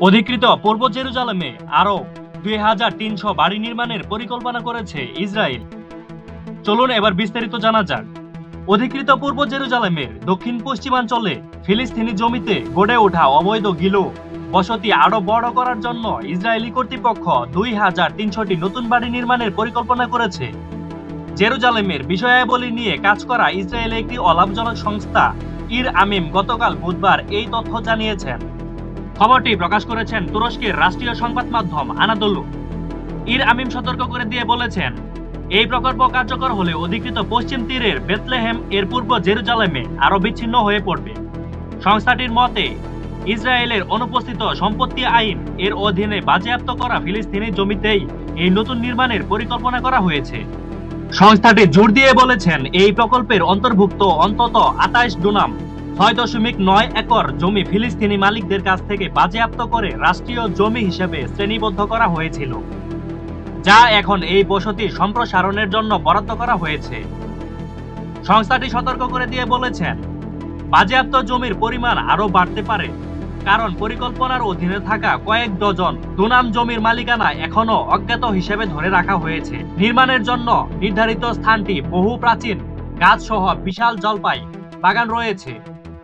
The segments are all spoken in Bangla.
অধিকৃত পূর্ব জেরুজালেমে আরও ২৩০০ বাড়ি নির্মাণের পরিকল্পনা করেছে ইসরায়েল। চলুন এবার বিস্তারিত জানা যাক। অধিকৃত পূর্ব জেরুজালেমের দক্ষিণ পশ্চিমাঞ্চলে ফিলিস্তিনি জমিতে গড়ে ওঠা অবৈধ গিলো বসতি আরো বড় করার জন্য ইসরায়েলি কর্তৃপক্ষ ২৩০০টি নতুন বাড়ি নির্মাণের পরিকল্পনা করেছে। জেরুজালেমের বিষয়াবলী নিয়ে কাজ করা ইসরায়েলের একটি অলাভজনক সংস্থা ইর আমিম গতকাল বুধবার এই তথ্য জানিয়েছেন। খবরটি প্রকাশ করেছেন তুরস্কের রাষ্ট্রীয় সংবাদ মাধ্যম আনাদোলু। ইর আমিম সতর্ক করে দিয়ে বলেছেন, এই প্রকল্প কার্যকর হলে অধিকৃত পশ্চিম তীরের বেথলেহেম এর পূর্ব জেরুজালেমে আরো বিচ্ছিন্ন হয়ে পড়বে। সংস্থাটির মতে, ইসরায়েলের অনুপস্থিত সম্পত্তি আইন এর অধীনে বাজেয়াপ্ত করা ফিলিস্তিনি জমিতেই এই নতুন নির্মাণের পরিকল্পনা করা হয়েছে। সংস্থাটি জোর দিয়ে বলেছেন, এই প্রকল্পের অন্তর্ভুক্ত অন্তত ২৮ ডুনাম ৬.৯ একর জমি ফিলিস্তিনি মালিকদের কাছ থেকে বাজেয়াপ্ত করে রাষ্ট্রীয় জমি হিসেবে শ্রেণীবদ্ধ করা হয়েছিল, যা এখন এই বসতি সম্প্রসারণের জন্য বরাদ্দ করা হয়েছে। সংস্থাটি সতর্ক করে দিয়ে বলেছেন, বাজেয়াপ্ত জমির পরিমাণ আরও বাড়তে পারে, কারণ পরিকল্পনার অধীনে থাকা কয়েক ডজন ডুনাম জমির মালিকানা এখনো অজ্ঞাত হিসেবে ধরে রাখা হয়েছে। নির্মাণের জন্য নির্ধারিত স্থানটি বহু প্রাচীন গাছ সহ বিশাল জলপাই বাগান রয়েছে,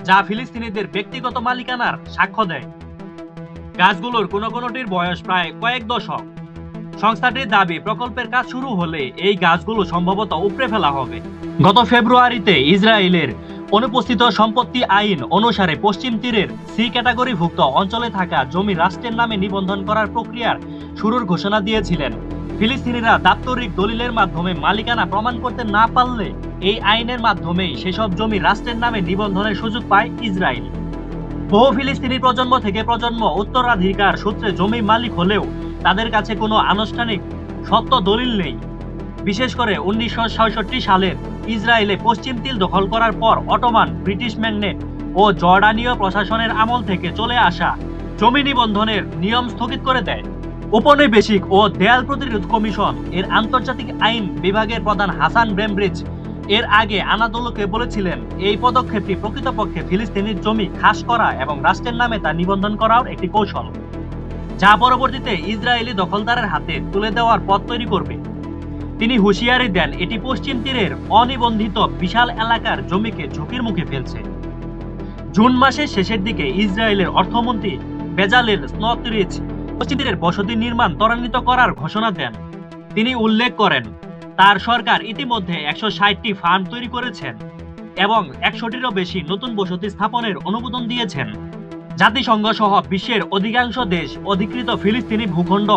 যা ফিলিস্তিনিদের ব্যক্তিগত মালিকানার সাক্ষ্য দেয়। গাছগুলোর কোনো কোনোটির বয়স প্রায় কয়েক দশক। সংস্থাটির দাবি, প্রকল্পের কাজ শুরু হলে এই গাছগুলো সম্ভবত উপড়ে ফেলা হবে। গত ফেব্রুয়ারিতে ইসরায়েলের অনুপস্থিত সম্পত্তি আইন অনুসারে পশ্চিম তীরের সি ক্যাটাগরিভুক্ত অঞ্চলে থাকা জমি রাষ্ট্রের নামে নিবন্ধন করার প্রক্রিয়ার শুরুর ঘোষণা দিয়েছিলেন। ফিলিস্তিনিরা দাপ্তরিক দলিলের মাধ্যমে মালিকানা প্রমাণ করতে না পারলে এই আইনের মাধ্যমেই সেসব জমি রাষ্ট্রের নামে নিবন্ধনের সুযোগ পায় ইসরায়েল। বহু ফিলিস্তিনি প্রজন্ম থেকে প্রজন্ম উত্তরাধিকার সূত্রে জমি মালিক হলেও তাদের কাছে কোনো আনুষ্ঠানিক সত্য দলিল নেই। বিশেষ করে ১৯৬৬ সালের ইসরায়েলে পশ্চিম তীর দখল করার পর অটোমান, ব্রিটিশ ম্যাগনেট ও জর্ডানীয় প্রশাসনের আমল থেকে চলে আসা জমি নিবন্ধনের নিয়ম স্থগিত করে দেয়। উপনিবেশিক ও দেয়াল প্রতিরোধ কমিশন এর আন্তর্জাতিক আইন বিভাগের প্রধান হাসান ব্রেমব্রিজ এর আগে আনাদোলুকে বলেছিলেন, এই পদক্ষেপটি প্রকৃতপক্ষে ফিলিস্তিনির জমি খাস করা এবং রাষ্ট্রের নামে তা নিবন্ধন করার একটি কৌশল, যা পরবর্তীতে ইসরায়েলি দখলদারের হাতে তুলে দেওয়ার পথ তৈরি করবে। তিনি হুঁশিয়ারি দেন, এটি পশ্চিম তীরের অনিবন্ধিত বিশাল এলাকার জমিকে ঝুঁকির মুখে ফেলছে। জুন মাসের শেষের দিকে ইসরায়েলের অর্থমন্ত্রী বেজালেল স্মোটরিচ পশ্চিম তীরের বসতি নির্মাণ ত্বরান্বিত করার ঘোষণা দেন। তিনি উল্লেখ করেন, তার সরকার ইতিমধ্যে ১৬০টি ফান্ড তৈরি করেছেন এবং ১০০টিরও বেশি নতুন বসতি স্থাপনের অনুমোদন দিয়েছেন। জাতিসংঘ সহ বিশ্বের অধিকাংশ দেশ অধিকৃত ফিলিস্তিনি ভূখণ্ড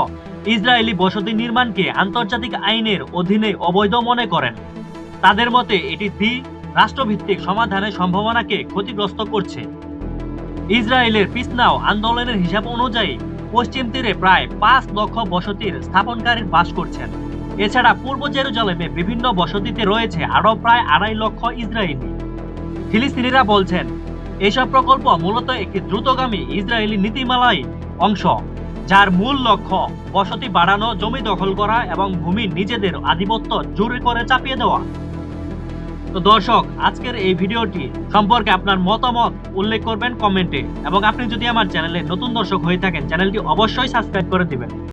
ইসরায়েলি বসতি নির্মাণকে আন্তর্জাতিক আইনের অধীনে অবৈধ মনে করেন। তাদের মতে এটি রাষ্ট্রভিত্তিক সমাধানের সম্ভাবনাকে ক্ষতিগ্রস্ত করছে। ইসরায়েলের পিস নাও আন্দোলনের হিসাব অনুযায়ী পশ্চিম তীরে প্রায় ৫ লক্ষ বসতির স্থাপনকারী বাস করছেন। এছাড়া পূর্ব জেরুজালেমে বিভিন্ন বসতিতে রয়েছে আরও প্রায় ২.৫ লক্ষ ইসরায়েলি। ফিলিস্তিনিরা বলছেন, এইসব প্রকল্প মূলত একটি দ্রুতগামী ইসরায়েলি নীতিমালার অংশ, যার মূল লক্ষ্য বসতি বাড়ানো, জমি দখল করা এবং ভূমির নিজেদের আধিপত্য জোর করে চাপিয়ে দেওয়া। তো দর্শক, আজকের এই ভিডিওটি সম্পর্কে আপনার মতামত উল্লেখ করবেন কমেন্টে, এবং আপনি যদি আমার চ্যানেলে নতুন দর্শক হয়ে থাকেন চ্যানেলটি অবশ্যই সাবস্ক্রাইব করে দিবেন।